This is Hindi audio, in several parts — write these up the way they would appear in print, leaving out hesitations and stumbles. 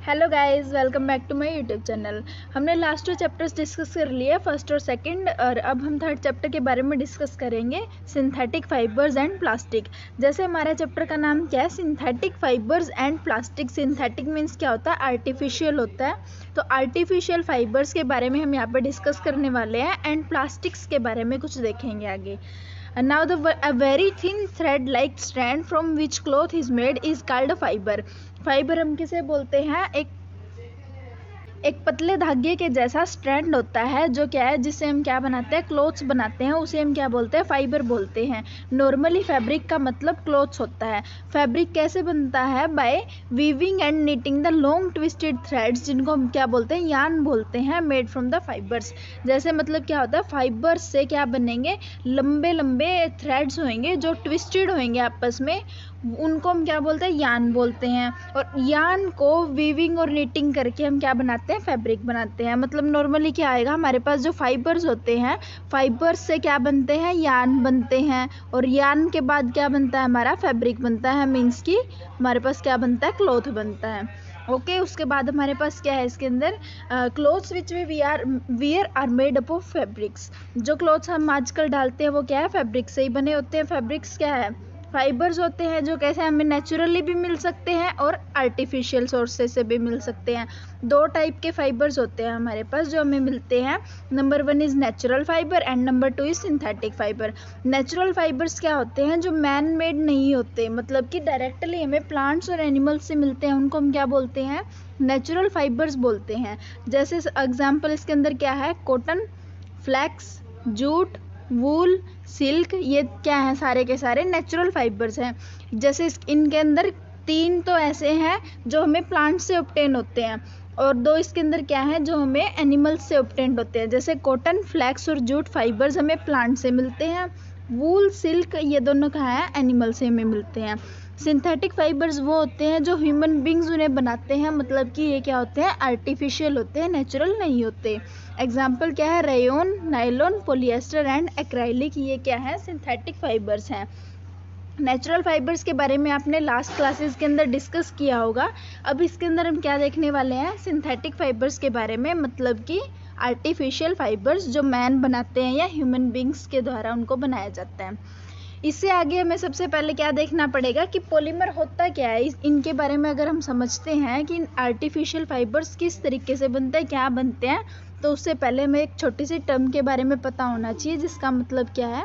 Hello guys, welcome back to my YouTube channel. हमने लास्ट 2 चैप्टर्स डिस्कस कर लिए, फर्स्ट और सेकंड, और अब हम थर्ड चैप्टर के बारे में डिस्कस करेंगे, सिंथेटिक फाइबर्स एंड प्लास्टिक। जैसे हमारे चैप्टर का नाम क्या है, synthetic fibres and plastic. Synthetic means क्या होता है, आर्टिफिशियल होता है। तो आर्टिफिशियल फाइबर्स के बारे में हम यहाँ पर डिस्कस करने वाले हैं, एंड प्लास्टिक्स के बारे में कुछ देखेंगे आगे। And now a very thin thread like strand from which cloth is made is called a fiber. Fibre हम किसे बोलते हैं, एक पतले धागे के जैसा स्ट्रैंड होता है, जो क्या है, जिससे हम क्या बनाते हैं, क्लोथ्स बनाते हैं, उसे हम क्या बोलते हैं, फाइबर बोलते हैं। नॉर्मली फैब्रिक का मतलब क्लोथ्स होता है। फैब्रिक कैसे बनता है, by weaving and knitting the long twisted threads, जिनको हम क्या बोलते हैं, यार्न बोलते हैं, मेड फ्रॉम द फाइबर्स। जैसे मतलब क्या होता है, फाइबर्स से क्या बनेंगे, लंबे लंबे थ्रेड्स होंगे जो ट्विस्टेड होंगे आपस में, उनको हम क्या बोलते हैं, यार्न बोलते हैं। और यार्न को वीविंग और नीटिंग करके हम क्या बनाते हैं, फैब्रिक बनाते हैं। मतलब नॉर्मली क्या आएगा, हमारे पास जो फाइबर्स होते हैं, फाइबर्स से क्या बनते हैं, यार्न बनते हैं, और यार्न के बाद क्या बनता है, हमारा फैब्रिक बनता है। मीन्स कि हमारे पास क्या बनता है, क्लॉथ बनता है। ओके, उसके बाद हमारे पास क्या है इसके अंदर, clothes which we wear are made up of fabrics. जो क्लोथ्स हम आजकल डालते हैं वो क्या है, फैब्रिक से ही बने होते हैं। फैब्रिक्स क्या है, फाइबर्स होते हैं, जो कैसे हमें नेचुरली भी मिल सकते हैं और आर्टिफिशियल सोर्सेज से भी मिल सकते हैं। 2 टाइप के फाइबर्स होते हैं हमारे पास जो हमें मिलते हैं। Number 1 is natural fibre and number 2 is synthetic fibre. Natural fibres क्या होते हैं, जो मैन मेड नहीं होते, मतलब कि डायरेक्टली हमें प्लांट्स और एनिमल्स से मिलते हैं, उनको हम क्या बोलते हैं, नेचुरल फाइबर्स बोलते हैं। जैसे एग्जाम्पल इसके अंदर क्या है, कॉटन, फ्लैक्स, जूट, वूल, सिल्क, ये क्या है, सारे के सारे नेचुरल फाइबर्स हैं। जैसे इनके अंदर 3 तो ऐसे हैं जो हमें प्लांट से ऑब्टेन होते हैं, और 2 इसके अंदर क्या है, जो हमें एनिमल्स से ऑब्टेन होते हैं। जैसे कॉटन, फ्लैक्स और जूट फाइबर्स हमें प्लांट से मिलते हैं। वूल, सिल्क, ये दोनों कहाँ है, एनिमल से हमें मिलते हैं। सिंथेटिक फाइबर्स वो होते हैं जो ह्यूमन बींग्स उन्हें बनाते हैं, मतलब कि ये क्या होते हैं, आर्टिफिशियल होते हैं, नेचुरल नहीं होते। एग्जाम्पल क्या है, rayon, nylon, polyester and acrylic, ये क्या है, सिंथेटिक फाइबर्स हैं। नेचुरल फाइबर्स के बारे में आपने लास्ट क्लासेस के अंदर डिस्कस किया होगा। अब इसके अंदर हम क्या देखने वाले हैं, सिंथेटिक फाइबर्स के बारे में, मतलब कि आर्टिफिशियल फाइबर्स जो मैन बनाते हैं या ह्यूमन बींग्स के द्वारा उनको बनाया जाता है। इससे आगे हमें सबसे पहले क्या देखना पड़ेगा कि पॉलीमर होता क्या है। इनके बारे में अगर हम समझते हैं कि आर्टिफिशियल फाइबर्स किस तरीके से बनते हैं, क्या बनते हैं, तो उससे पहले हमें एक छोटी सी टर्म के बारे में पता होना चाहिए, जिसका मतलब क्या है,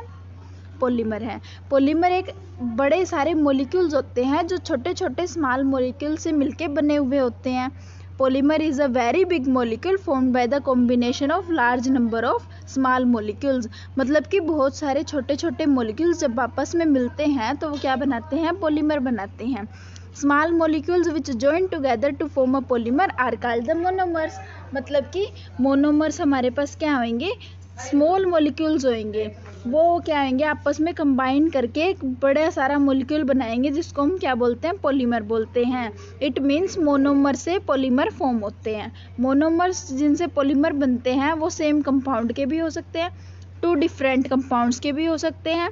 पॉलीमर है। पॉलीमर एक बड़े सारे मॉलिक्यूल्स होते हैं जो छोटे छोटे स्मॉल मॉलिक्यूल से मिलके बने हुए होते हैं। Polymer is a very big molecule formed by the combination of large number of small molecules। मतलब कि बहुत सारे छोटे छोटे molecules जब आपस में मिलते हैं तो वो क्या बनाते हैं, पॉलीमर बनाते हैं। Small molecules which join together to form a polymer are called the monomers। मतलब कि monomers हमारे पास क्या होंगे, स्मॉल मॉलिक्यूल्स होंगे, वो क्या होंगे, आपस में कंबाइन करके एक बड़ा सारा मॉलिक्यूल बनाएंगे, जिसको हम क्या बोलते हैं, पॉलीमर बोलते हैं। इट मीन्स मोनोमर से पॉलीमर फॉर्म होते हैं। मोनोमर्स जिनसे पॉलीमर बनते हैं वो सेम कंपाउंड के भी हो सकते हैं, 2 डिफरेंट कंपाउंड्स के भी हो सकते हैं,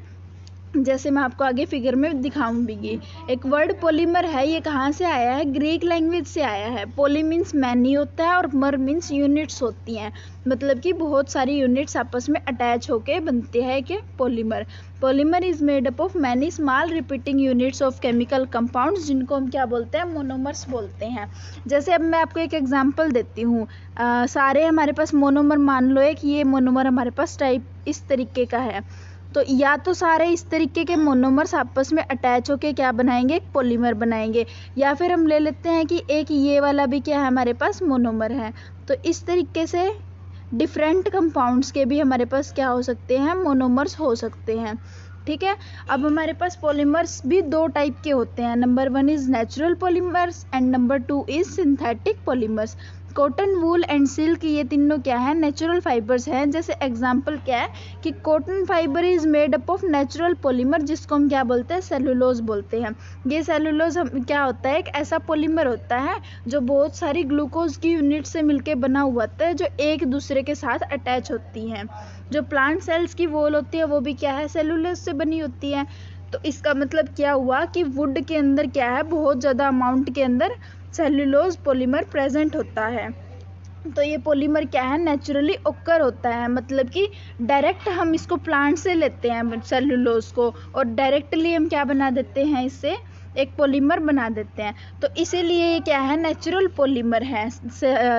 जैसे मैं आपको आगे फिगर में दिखाऊंगी। एक वर्ड पॉलीमर है, ये कहाँ से आया है, ग्रीक लैंग्वेज से आया है। पॉली मीन्स मैनी होता है और मर मीन्स यूनिट्स होती हैं, मतलब कि बहुत सारी यूनिट्स आपस में अटैच होके बनते हैं कि polymer. Polymer is made up of many small repeating units of chemical compounds, जिनको हम क्या बोलते हैं, मोनोमर्स बोलते हैं। जैसे अब मैं आपको एक एग्जांपल देती हूँ, सारे हमारे पास मोनोमर, मान लो एक ये मोनोमर हमारे पास टाइप इस तरीके का है, तो या तो सारे इस तरीके के मोनोमर्स आपस में अटैच होके क्या बनाएंगे, एक पॉलीमर बनाएंगे, या फिर हम ले लेते हैं कि एक ये वाला भी क्या है, हमारे पास मोनोमर है। तो इस तरीके से डिफरेंट कंपाउंड्स के भी हमारे पास क्या हो सकते हैं, मोनोमर्स हो सकते हैं। ठीक है, अब हमारे पास पॉलीमर्स भी 2 टाइप के होते हैं। Number 1 is natural polymers and number 2 is synthetic polymers. Cotton, wool and silk, ये तीनों क्या है, नेचुरल फाइबर्स हैं। जैसे एग्जांपल क्या है कि cotton fibre is made up of natural polymer, जिसको हम क्या बोलते हैं, सेलुलोज बोलते हैं। ये सेलुलोज क्या होता है, एक ऐसा पॉलीमर होता है जो बहुत सारी ग्लूकोज की यूनिट से मिलके बना हुआ होता है, जो एक दूसरे के साथ अटैच होती हैं। जो प्लांट सेल्स की वॉल होती है वो भी क्या है, सेलुलोज से बनी होती है। तो इसका मतलब क्या हुआ कि वुड के अंदर क्या है, बहुत ज़्यादा अमाउंट के अंदर सेल्यूलोज पॉलीमर प्रेजेंट होता है। तो ये पॉलीमर क्या है, नेचुरली ओकर होता है, मतलब कि डायरेक्ट हम इसको प्लांट से लेते हैं सेल्यूलोज को, और डायरेक्टली हम क्या बना देते हैं, इससे एक पॉलीमर बना देते हैं। तो इसीलिए ये क्या है, नेचुरल पॉलीमर है।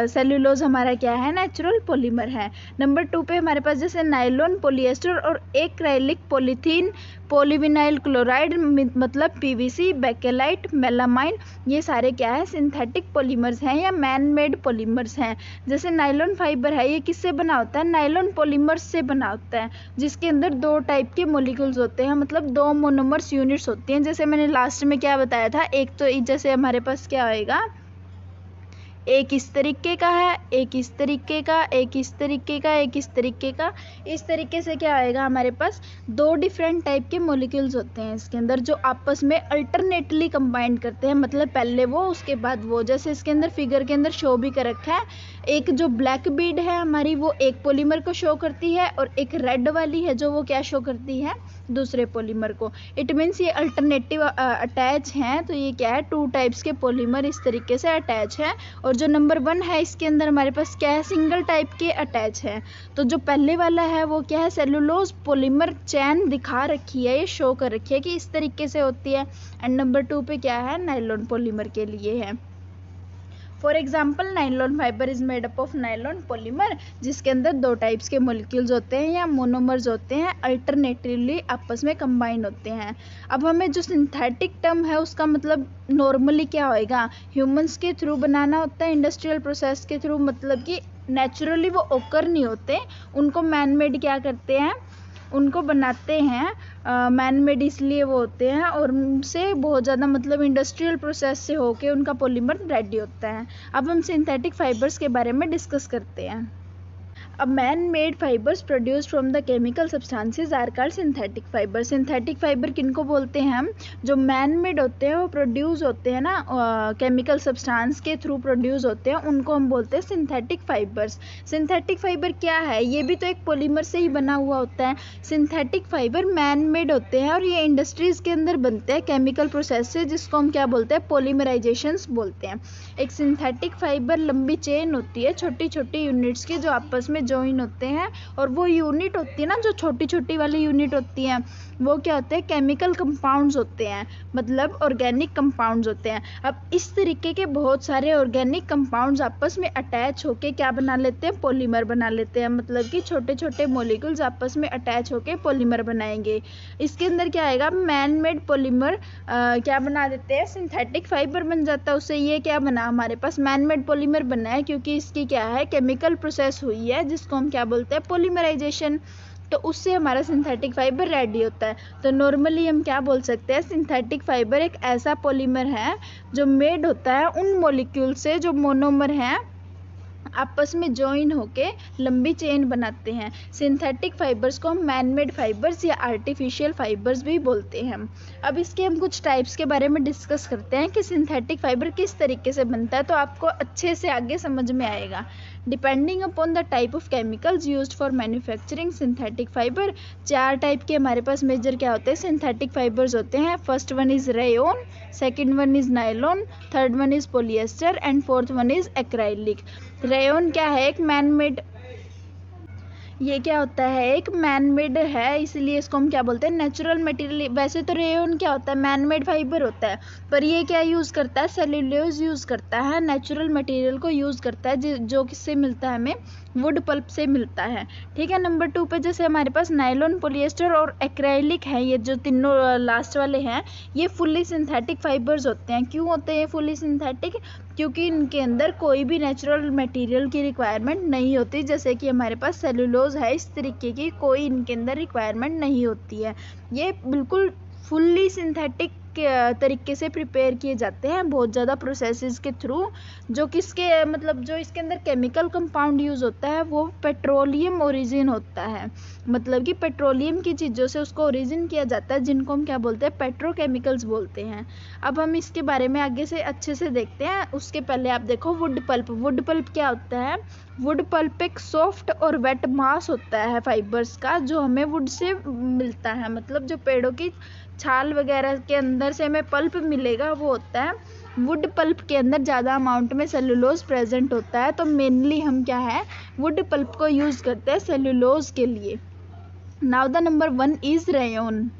सेल्यूलोज हमारा क्या है, नेचुरल पॉलीमर है। नंबर 2 पे हमारे पास जैसे नायलॉन, पॉलिएस्टर और एक्राइलिक पॉलीथीन, पॉलीविनाइल क्लोराइड मतलब पीवीसी, बेकेलाइट, मेलामाइन, ये सारे क्या है, सिंथेटिक पॉलीमर्स हैं या मैन मेड पॉलीमर्स हैं। जैसे नायलॉन फाइबर है, ये किससे बना होता है, नायलॉन पॉलीमर्स से बना होता है, जिसके अंदर 2 टाइप के मॉलिक्यूल्स होते हैं, मतलब 2 मोनोमर्स यूनिट्स होती हैं। जैसे मैंने लास्ट में क्या बताया था, एक तो जैसे हमारे पास क्या होएगा, एक इस तरीके का है, एक इस तरीके का, एक इस तरीके का, एक इस तरीके का। इस तरीके से क्या आएगा, हमारे पास 2 डिफरेंट टाइप के मॉलिक्यूल्स होते हैं इसके अंदर, जो आपस में अल्टरनेटली कंबाइन करते हैं, मतलब पहले वो उसके बाद वो। जैसे इसके अंदर फिगर के अंदर शो भी कर रखा है, एक जो ब्लैक बीड है हमारी, वो एक पॉलीमर को शो करती है, और एक रेड वाली है जो वो क्या शो करती है, दूसरे पॉलीमर को। इट मीन्स ये अल्टरनेटिव अटैच हैं। तो ये क्या है, 2 टाइप्स के पॉलीमर इस तरीके से अटैच है। और जो नंबर 1 है, इसके अंदर हमारे पास क्या है, सिंगल टाइप के अटैच है। तो जो पहले वाला है वो क्या है, सेलुलोज पॉलीमर चैन दिखा रखी है, ये शो कर रखी है कि इस तरीके से होती है। एंड नंबर 2 पे क्या है, नायलॉन पॉलीमर के लिए है। For example, nylon fibre is made up of nylon polymer, जिसके अंदर 2 टाइप्स के मॉलिक्यूल्स होते हैं या मोनोमर्स होते हैं, अल्टरनेटिवली आपस में कंबाइन होते हैं। अब हमें जो सिंथेटिक टर्म है उसका मतलब नॉर्मली क्या होएगा, ह्यूमंस के थ्रू बनाना होता है, इंडस्ट्रियल प्रोसेस के थ्रू, मतलब कि नेचुरली वो ओकर नहीं होते, उनको मैन मेड क्या करते हैं, उनको बनाते हैं। मैन मेड इसलिए वो होते हैं, और उनसे बहुत ज़्यादा मतलब इंडस्ट्रियल प्रोसेस से होके उनका पॉलीमर रेडी होता है। अब हम सिंथेटिक फाइबर्स के बारे में डिस्कस करते हैं। अब man made fibres produced from the chemical substances are called synthetic fibre. Synthetic fibre किनको बोलते हैं हम, जो मैन मेड होते हैं, वो प्रोड्यूस होते हैं ना केमिकल सब्सटेंस के थ्रू प्रोड्यूस होते हैं, उनको हम बोलते हैं सिंथेटिक फाइबर्स। सिंथेटिक फाइबर क्या है, ये भी तो एक पॉलीमर से ही बना हुआ होता है। सिंथेटिक फाइबर मैन मेड होते हैं और ये इंडस्ट्रीज के अंदर बनते हैं केमिकल प्रोसेस से, जिसको हम क्या बोलते हैं, पॉलीमराइजेशंस बोलते हैं। एक सिंथेटिक फाइबर लंबी चेन होती है छोटी छोटी यूनिट्स की, जो आपस में जॉइन होते हैं, और वो यूनिट होती है ना, जो छोटी छोटी वाली यूनिट होती हैं, वो क्या होते हैं, केमिकल कंपाउंड्स होते हैं, मतलब ऑर्गेनिक कंपाउंड्स होते हैं। अब इस तरीके के बहुत सारे ऑर्गेनिक कंपाउंड्स आपस में अटैच होके क्या बना लेते हैं, पॉलीमर बना लेते हैं, मतलब कि छोटे छोटे मॉलिक्यूल्स आपस में अटैच होके पॉलीमर बनाएंगे। इसके अंदर क्या आएगा, मैन मेड पॉलीमर क्या बना देते हैं, सिंथेटिक फाइबर बन जाता है उससे। ये क्या बना, हमारे पास मैन मेड पॉलीमर बना है, क्योंकि इसकी क्या है, केमिकल प्रोसेस हुई है, जिसको हम क्या बोलते हैं, पॉलीमराइजेशन। तो उससे हमारा सिंथेटिक फाइबर रेडी होता है। तो नॉर्मली हम क्या बोल सकते हैं, सिंथेटिक फाइबर एक ऐसा पॉलीमर है जो मेड होता है उन मॉलिक्यूल से जो मोनोमर हैं, आपस में जॉइन होके लंबी चेन बनाते हैं। सिंथेटिक फाइबर्स को हम मैन मेड फाइबर्स या आर्टिफिशियल फाइबर्स भी बोलते हैं। अब इसके हम कुछ टाइप्स के बारे में डिस्कस करते हैं कि सिंथेटिक फाइबर किस तरीके से बनता है, तो आपको अच्छे से आगे समझ में आएगा। Depending upon the type of chemicals used for manufacturing synthetic fibre, 4 type के हमारे पास मेजर क्या होते हैं, सिंथेटिक फाइबर्स होते हैं। First one is rayon, second one is nylon, third one is polyester and fourth one is acrylic. Rayon क्या है, एक मैन मेड, ये क्या होता है, एक मैन मेड है, इसलिए इसको हम क्या बोलते हैं, नेचुरल मटेरियल। वैसे तो रेयोन क्या होता है, मैन मेड फाइबर होता है, पर ये क्या यूज़ करता है, सेल्यूलोज यूज़ करता है, नेचुरल मटेरियल को यूज़ करता है, जो किससे मिलता है, हमें वुड पल्प से मिलता है। ठीक है। नंबर 2 पे जैसे हमारे पास नायलॉन, पॉलिएस्टर और एक्राइलिक है, ये जो तीनों लास्ट वाले हैं, ये फुल्ली सिंथेटिक फाइबर्स होते हैं। क्यों होते हैं फुल्ली सिंथेटिक, क्योंकि इनके अंदर कोई भी नेचुरल मटेरियल की रिक्वायरमेंट नहीं होती, जैसे कि हमारे पास सेलुलोज है, इस तरीके की कोई इनके अंदर रिक्वायरमेंट नहीं होती है। ये बिल्कुल फुल्ली सिंथेटिक तरीके से प्रिपेयर किए जाते हैं बहुत ज़्यादा प्रोसेसेस के थ्रू। जो किसके मतलब जो इसके अंदर केमिकल कंपाउंड यूज़ होता है वो पेट्रोलियम ओरिजिन होता है, मतलब कि पेट्रोलियम की चीज़ों से उसको ओरिजिन किया जाता है, जिनको हम क्या बोलते हैं, पेट्रोकेमिकल्स बोलते हैं। अब हम इसके बारे में आगे से अच्छे से देखते हैं। उसके पहले आप देखो वुड पल्प। वुड पल्प क्या होता है, वुड पल्प एक सॉफ्ट और वेट मास होता है फाइबर्स का, जो हमें वुड से मिलता है, मतलब जो पेड़ों की छाल वगैरह के अंदर से हमें पल्प मिलेगा वो होता है वुड पल्प के अंदर ज़्यादा अमाउंट में सेलुलोज प्रेजेंट होता है, तो मेनली हम क्या है वुड पल्प को यूज़ करते हैं सेलुलोज के लिए। Now the number 1 is rayon.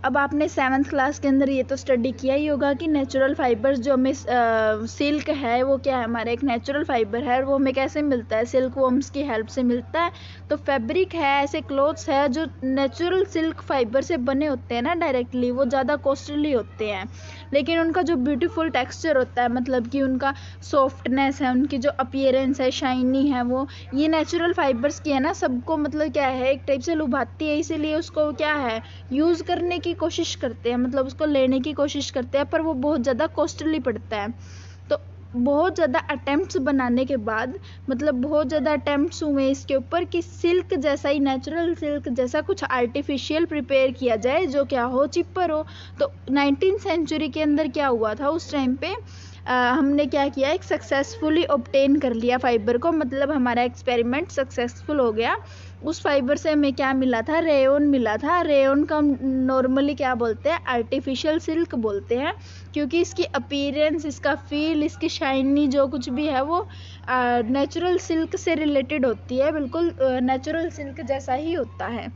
अब आपने 7th क्लास के अंदर ये तो स्टडी किया ही होगा कि नेचुरल फाइबर्स जो हमें सिल्क है वो क्या है, हमारा एक नेचुरल फाइबर है और वो हमें कैसे मिलता है, सिल्क वर्म्स की हेल्प से मिलता है। तो फैब्रिक है, ऐसे क्लोथ्स है जो नेचुरल सिल्क फाइबर से बने होते हैं ना डायरेक्टली, वो ज़्यादा कॉस्टली होते हैं, लेकिन उनका जो ब्यूटीफुल टेक्सचर होता है, मतलब कि उनका सॉफ्टनेस है, उनकी जो अपीयरेंस है, शाइनी है, वो ये नेचुरल फाइबर्स की है ना, सबको मतलब क्या है एक टाइप से लुभाती है, इसीलिए उसको क्या है यूज़ करने की कोशिश करते हैं, मतलब उसको लेने की कोशिश करते हैं, पर वो बहुत ज़्यादा कॉस्टली पड़ता है। तो बहुत ज़्यादा अटेम्प्ट्स बनाने के बाद, मतलब बहुत ज़्यादा अटेम्प्ट्स हुए इसके ऊपर कि सिल्क जैसा ही, नेचुरल सिल्क जैसा कुछ आर्टिफिशियल प्रिपेयर किया जाए जो क्या हो, चिपर हो। तो 19th सेंचुरी के अंदर क्या हुआ था, उस टाइम पे हमने क्या किया, एक सक्सेसफुली ऑब्टेन कर लिया फाइबर को, मतलब हमारा एक्सपेरिमेंट सक्सेसफुल हो गया। उस फाइबर से हमें क्या मिला था, रेयोन मिला था। रेयोन का हम नॉर्मली क्या बोलते हैं, आर्टिफिशियल सिल्क बोलते हैं, क्योंकि इसकी अपीयरेंस, इसका फील, इसकी शाइनी जो कुछ भी है वो नेचुरल सिल्क से रिलेटेड होती है, बिल्कुल नेचुरल सिल्क जैसा ही होता है।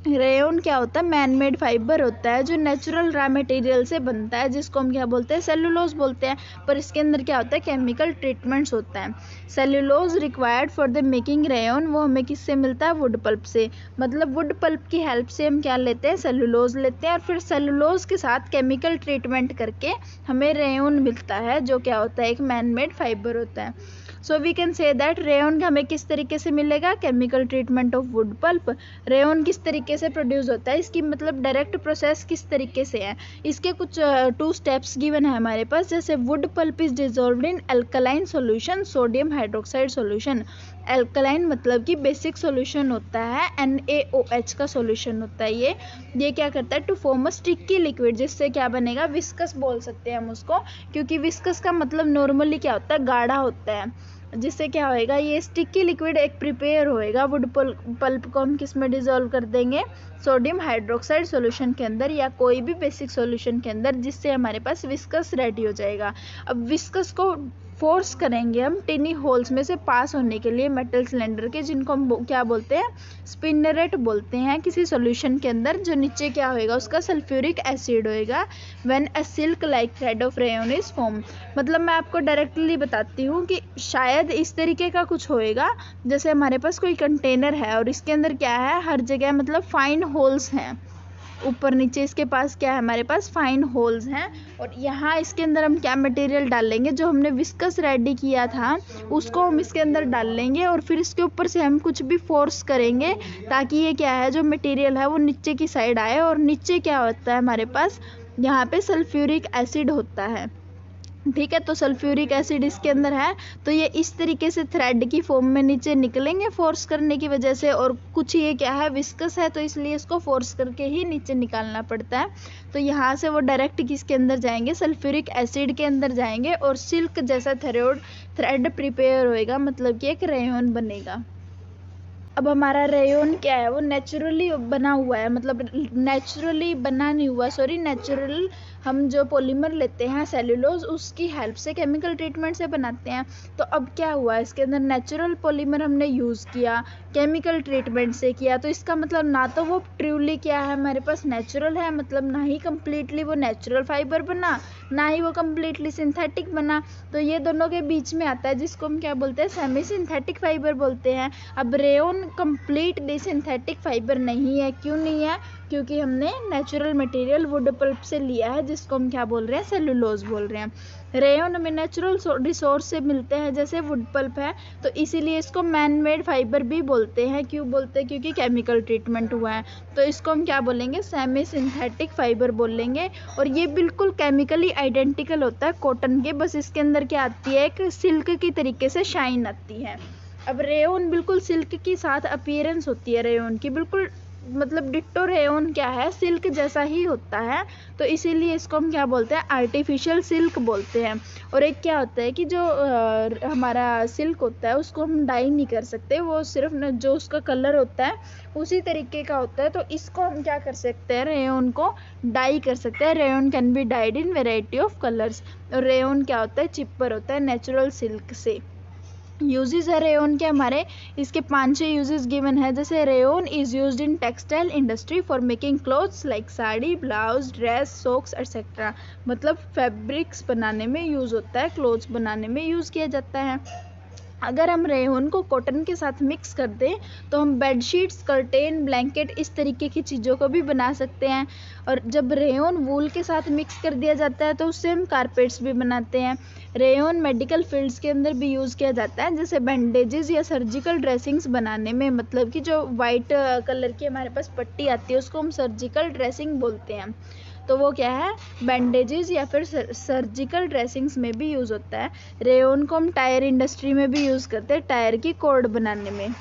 रेयोन क्या होता है, मैन मेड फाइबर होता है जो नेचुरल रॉ मटेरियल से बनता है, जिसको हम क्या बोलते हैं, सेलुलोज बोलते हैं। पर इसके अंदर क्या होता है, केमिकल ट्रीटमेंट्स होता है। Cellulose required for the making rayon, वो हमें किससे मिलता है, वुड पल्प से। मतलब वुड पल्प की हेल्प से हम क्या लेते हैं, सेलुलोज लेते हैं, और फिर सेलुलोज के साथ केमिकल ट्रीटमेंट करके हमें रेयोन मिलता है, जो क्या होता है, एक मैन मेड फाइबर होता है। So we can say that rayon हमें किस तरीके से मिलेगा, chemical treatment of wood pulp. Rayon किस तरीके से प्रोड्यूस होता है, इसकी मतलब डायरेक्ट प्रोसेस किस तरीके से है, इसके कुछ 2 स्टेप्स गिवन है हमारे पास। जैसे wood pulp is dissolved in alkaline solution, sodium hydroxide solution. Alkaline मतलब कि बेसिक सॉल्यूशन होता है, NaOH का सॉल्यूशन होता है ये क्या करता है, to form a sticky liquid, जिससे क्या बनेगा, विस्कस बोल सकते हैं हम उसको, क्योंकि विस्कस का मतलब नॉर्मली क्या होता है, गाढ़ा होता है, जिससे क्या होएगा, ये स्टिकी लिक्विड एक प्रिपेयर होएगा। वुड पल्प को हम किस में डिजोल्व कर देंगे, सोडियम हाइड्रोक्साइड सॉल्यूशन के अंदर या कोई भी बेसिक सॉल्यूशन के अंदर, जिससे हमारे पास विस्कस रेडी हो जाएगा। अब विस्कस को फोर्स करेंगे हम टिनी होल्स में से पास होने के लिए, मेटल सिलेंडर के, जिनको हम क्या बोलते हैं, स्पिनरेट बोलते हैं, किसी सॉल्यूशन के अंदर, जो नीचे क्या होएगा, उसका सल्फ्यूरिक एसिड होएगा। When a silk like thread of rayon is form, मतलब मैं आपको डायरेक्टली बताती हूँ कि शायद इस तरीके का कुछ होएगा, जैसे हमारे पास कोई कंटेनर है और इसके अंदर क्या है, हर जगह मतलब फाइन होल्स हैं, ऊपर नीचे इसके पास क्या है, हमारे पास फाइन होल्स हैं, और यहाँ इसके अंदर हम क्या मटेरियल डालेंगे, जो हमने विस्कस रेडी किया था उसको हम इसके अंदर डाल लेंगे, और फिर इसके ऊपर से हम कुछ भी फोर्स करेंगे ताकि ये क्या है, जो मटेरियल है वो नीचे की साइड आए। और नीचे क्या होता है हमारे पास, यहाँ पे सल्फ्यूरिक एसिड होता है, ठीक है। तो सल्फ्यूरिक एसिड इसके अंदर है, तो ये इस तरीके से थ्रेड की फॉर्म में नीचे निकलेंगे फोर्स करने की वजह से, और कुछ ये क्या है, विस्कस है, तो इसलिए इसको फोर्स करके ही नीचे निकालना पड़ता है। तो यहाँ से वो डायरेक्ट किसके अंदर जाएंगे, सल्फ्यूरिक एसिड के अंदर जाएंगे, और सिल्क जैसा थ्रेड प्रिपेयर होएगा, मतलब कि एक रेयोन बनेगा। अब हमारा रेयोन क्या है, वो नेचुरली बना हुआ है, मतलब नेचुरली बना नहीं हुआ, सॉरी, नेचुरल हम जो पॉलीमर लेते हैं सेलुलोज, उसकी हेल्प से केमिकल ट्रीटमेंट से बनाते हैं। तो अब क्या हुआ, इसके अंदर नेचुरल पॉलीमर हमने यूज़ किया, केमिकल ट्रीटमेंट से किया, तो इसका मतलब ना तो वो ट्रूली क्या है, हमारे पास नेचुरल है, मतलब ना ही कम्प्लीटली वो नेचुरल फाइबर बना, ना ही वो कम्प्लीटली सिंथेटिक बना। तो ये दोनों के बीच में आता है, जिसको हम क्या बोलते हैं, सेमी सिंथेटिक फाइबर बोलते हैं। अब रेयोन कम्प्लीटली सिंथेटिक फाइबर नहीं है, क्यों नहीं है, क्योंकि हमने नेचुरल मटेरियल वुड पल्प से लिया है, जिसको हम क्या बोल रहे हैं, सेलुलोज बोल रहे हैं। रेयोन हमें नेचुरल रिसोर्स से मिलते हैं, जैसे वुड पल्प है, तो इसीलिए इसको मैन मेड फाइबर भी बोलते हैं। क्यों बोलते हैं, क्योंकि केमिकल ट्रीटमेंट हुआ है, तो इसको हम क्या बोलेंगे, सेमी सिंथेटिक फाइबर बोलेंगे। और ये बिल्कुल केमिकली आइडेंटिकल होता है कॉटन के, बस इसके अंदर क्या आती है, एक सिल्क की तरीके से शाइन आती है। अब रेयोन बिल्कुल सिल्क के साथ अपीयरेंस होती है रेयोन की, बिल्कुल मतलब डिट्टो रेयन क्या है, सिल्क जैसा ही होता है, तो इसीलिए इसको हम क्या बोलते हैं, आर्टिफिशियल सिल्क बोलते हैं। और एक क्या होता है कि जो हमारा सिल्क होता है उसको हम डाई नहीं कर सकते, वो सिर्फ जो उसका कलर होता है उसी तरीके का होता है, तो इसको हम क्या कर सकते हैं, रेयन को डाई कर सकते हैं। Rayon can be died in variety of colours. और रेयन क्या होता है, चिपर होता है नेचुरल सिल्क से। यूजेस है रेयन के हमारे, इसके 5-6 यूजेस गिवन है। जैसे rayon is used in textile industry for making clothes like sari, blouse, dress, socks etcetera. मतलब फैब्रिक्स बनाने में यूज़ होता है, क्लोथ्स बनाने में यूज़ किया जाता है। अगर हम रेयन को कॉटन के साथ मिक्स कर दें तो हम बेडशीट्स, कर्टेन, ब्लैंकेट इस तरीके की चीज़ों को भी बना सकते हैं। और जब रेयन वूल के साथ मिक्स कर दिया जाता है तो उससे हम कारपेट्स भी बनाते हैं। रेयन मेडिकल फील्ड्स के अंदर भी यूज़ किया जाता है, जैसे बैंडेजेस या सर्जिकल ड्रेसिंग्स बनाने में। मतलब कि जो वाइट कलर की हमारे पास पट्टी आती है उसको हम सर्जिकल ड्रेसिंग बोलते हैं, तो वो क्या है, बैंडेजेस या फिर सर्जिकल ड्रेसिंग्स में भी यूज़ होता है। रेयन को हम टायर इंडस्ट्री में भी यूज़ करते हैं, टायर की कॉर्ड बनाने में।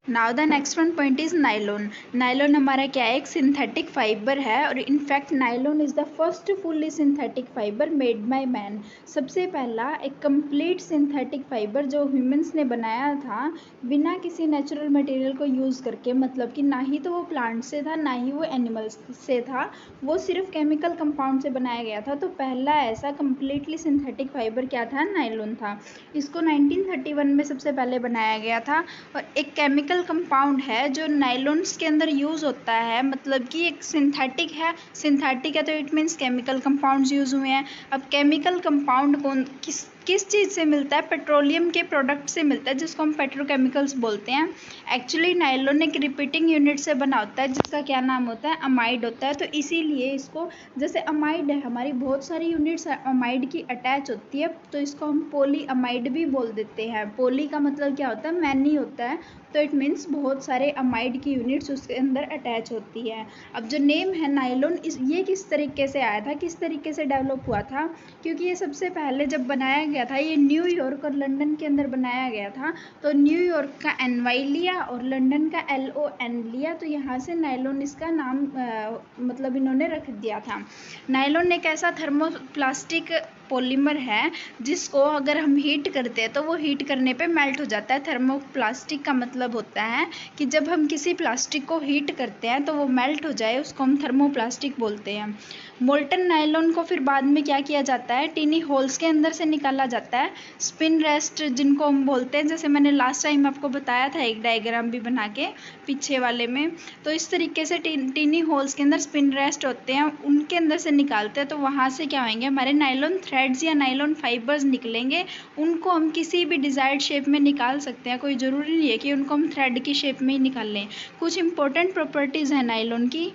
Now the next one point is nylon. Nylon हमारा क्या है, एक सिंथेटिक फाइबर है, और in fact nylon is the first fully synthetic fibre made by man. सबसे पहला एक कंप्लीट सिंथेटिक फाइबर जो ह्यूमंस ने बनाया था बिना किसी नेचुरल मटेरियल को यूज़ करके। मतलब कि ना ही तो वो प्लांट से था, ना ही वो एनिमल्स से था, वो सिर्फ केमिकल कंपाउंड से बनाया गया था। तो पहला ऐसा कंप्लीटली सिंथेटिक फाइबर क्या था, नायलॉन था। इसको 1931 में सबसे पहले बनाया गया था। और एक केमिकल कंपाउंड है जो नायलॉन्स के अंदर यूज़ होता है, मतलब कि एक सिंथेटिक है, सिंथेटिक है तो it means chemical compounds use हुए हैं। अब केमिकल कंपाउंड कौन किस चीज़ से मिलता है, पेट्रोलियम के प्रोडक्ट से मिलता है, जिसको हम पेट्रोकेमिकल्स बोलते हैं। एक्चुअली नायलॉन एक रिपीटिंग यूनिट से बना होता है जिसका क्या नाम होता है, अमाइड होता है। तो इसीलिए इसको, जैसे अमाइड है, हमारी बहुत सारी यूनिट्स अमाइड की अटैच होती है, तो इसको हम पॉली अमाइड भी बोल देते हैं। पॉली का मतलब क्या होता है, मैनी होता है, तो इट मीन्स बहुत सारे अमाइड की यूनिट्स उसके अंदर अटैच होती है। अब जो नेम है नायलॉन, ये किस तरीके से आया था, किस तरीके से डेवलप हुआ था, क्योंकि ये सबसे पहले जब बनाया गया था, ये न्यूयॉर्क और लंदन के अंदर बनाया गया था। तो न्यूयॉर्क का NY लिया और लंदन का LON लिया, तो यहाँ से नायलॉन इसका नाम मतलब इन्होंने रख दिया था। नायलॉन एक ऐसा थर्मोप्लास्टिक पॉलीमर है जिसको अगर हम हीट करते हैं तो वो हीट करने पे मेल्ट हो जाता है। थर्मोप्लास्टिक का मतलब होता है कि जब हम किसी प्लास्टिक को हीट करते हैं तो वो मेल्ट हो जाए, उसको हम थर्मोप्लास्टिक बोलते हैं। मोल्टन नायलॉन को फिर बाद में क्या किया जाता है, टीनी होल्स के अंदर से निकाला जाता है। स्पिन रेस्ट जिनको हम बोलते हैं, जैसे मैंने लास्ट टाइम आपको बताया था एक डायग्राम भी बना के पीछे वाले में, तो इस तरीके से टीनी होल्स के अंदर स्पिन रेस्ट होते हैं, उनके अंदर से निकालते हैं, तो वहाँ से क्या होंगे, हमारे नायलॉन थ्रेड्स या नायलॉन फाइबर्स निकलेंगे। उनको हम किसी भी डिज़ायर्ड शेप में निकाल सकते हैं, कोई ज़रूरी नहीं है कि उनको हम थ्रेड की शेप में ही निकाल लें। कुछ इंपॉर्टेंट प्रॉपर्टीज़ हैं नायलॉन की,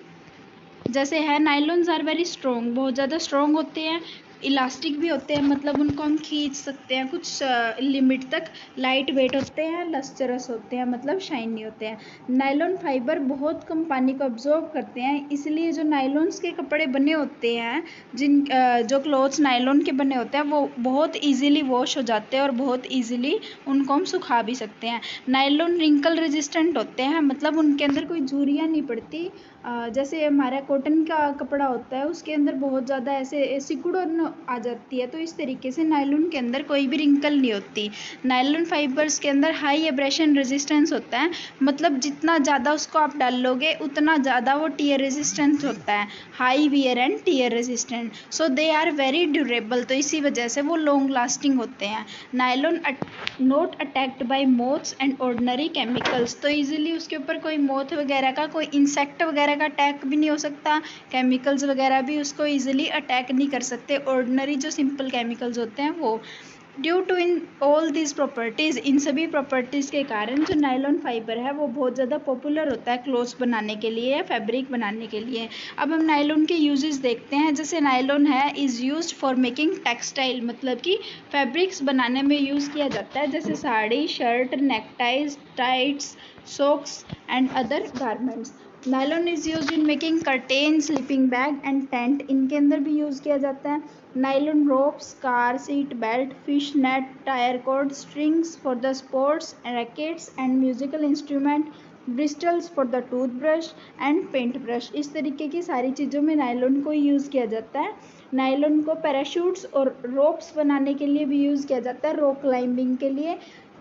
जैसे है नायलॉन्स आर वेरी स्ट्रॉन्ग, बहुत ज़्यादा स्ट्रॉन्ग होते हैं। इलास्टिक भी होते हैं, मतलब उनको हम खींच सकते हैं कुछ लिमिट तक। लाइट वेट होते हैं, लस्टरस होते हैं, मतलब शाइनी होते हैं। नायलॉन फाइबर बहुत कम पानी को अब्जॉर्ब करते हैं, इसलिए जो नायलॉन्स के कपड़े बने होते हैं, जो क्लॉथ्स नायलॉन के बने होते हैं, वो बहुत ईजिली वॉश हो जाते हैं और बहुत ईजिली उनको हम सुखा भी सकते हैं। नायलॉन रिंकल रेजिस्टेंट होते हैं, मतलब उनके अंदर कोई झुर्रियाँ नहीं पड़ती। जैसे हमारा कॉटन का कपड़ा होता है उसके अंदर बहुत ज़्यादा ऐसे सिकुड़न आ जाती है, तो इस तरीके से नायलॉन के अंदर कोई भी रिंकल नहीं होती। नायलॉन फाइबर्स के अंदर हाई एब्रेशन रेजिस्टेंस होता है, मतलब जितना ज़्यादा उसको आप डालोगे उतना ज़्यादा वो टीयर रेजिस्टेंस होता है, high wear and tear resistant, so they are very durable, तो इसी वजह से वो लॉन्ग लास्टिंग होते हैं। Nylon not attacked by moths and ordinary chemicals, तो ईजिली उसके ऊपर कोई मोथ वगैरह का, कोई इंसेक्ट वगैरह का अटैक भी नहीं हो सकता, केमिकल्स वगैरह भी उसको ईजिली अटैक नहीं कर सकते, ऑर्डिनरी जो सिंपल केमिकल्स होते हैं वो। Due to in all this properties, इन सभी प्रॉपर्टीज़ के कारण जो नायलॉन फाइबर है वो बहुत ज़्यादा पॉपुलर होता है क्लोथ्स बनाने के लिए, फैब्रिक बनाने के लिए। अब हम नायलॉन के यूजेस देखते हैं। जैसे नायलॉन है is used for making textile, मतलब कि फैब्रिक्स बनाने में यूज़ किया जाता है, जैसे sari, shirt, neckties, tights, socks and other garments. Nylon is used in making curtain, sleeping bag and tent, इनके अंदर भी यूज़ किया जाता है। Nylon ropes, car seat belt, fish net, tyre cord, strings for the sports, rackets and musical instrument, bristles for the toothbrush and paint brush. इस तरीके की सारी चीज़ों में नायलॉन को यूज़ किया जाता है। नायलॉन को पैराशूट्स और रोप्स बनाने के लिए भी यूज़ किया जाता है, रॉक क्लाइंबिंग के लिए।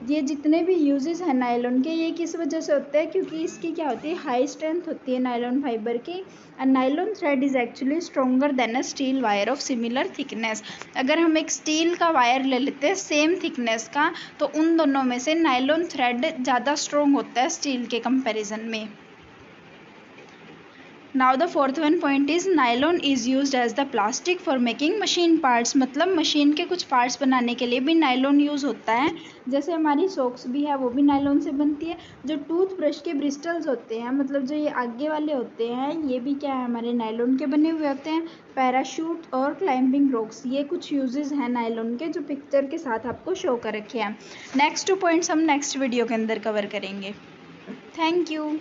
ये जितने भी यूजेस हैं नायलॉन के, ये किस वजह से होते हैं, क्योंकि इसकी क्या होती है, हाई स्ट्रेंथ होती है नायलॉन फाइबर की। And nylon thread is actually stronger then a steel wire of similar thickness. अगर हम एक स्टील का वायर ले लेते हैं सेम थिकनेस का, तो उन दोनों में से नायलॉन थ्रेड ज़्यादा स्ट्रोंग होता है स्टील के कंपैरिजन में। Now the fourth one point is nylon is used as the plastic for making machine parts. मतलब मशीन के कुछ पार्ट्स बनाने के लिए भी नायलॉन यूज़ होता है। जैसे हमारी सॉक्स भी है, वो भी नायलॉन से बनती है। जो टूथब्रश के ब्रिस्टल्स होते हैं, मतलब जो ये आगे वाले होते हैं, ये भी क्या है, हमारे नायलॉन के बने हुए होते हैं। पैराशूट और क्लाइंबिंग रॉक्स, ये कुछ यूजेस हैं नायलॉन के, जो पिक्चर के साथ आपको शो कर रखे हैं। नेक्स्ट 2 पॉइंट्स हम नेक्स्ट वीडियो के अंदर कवर करेंगे। Thank you.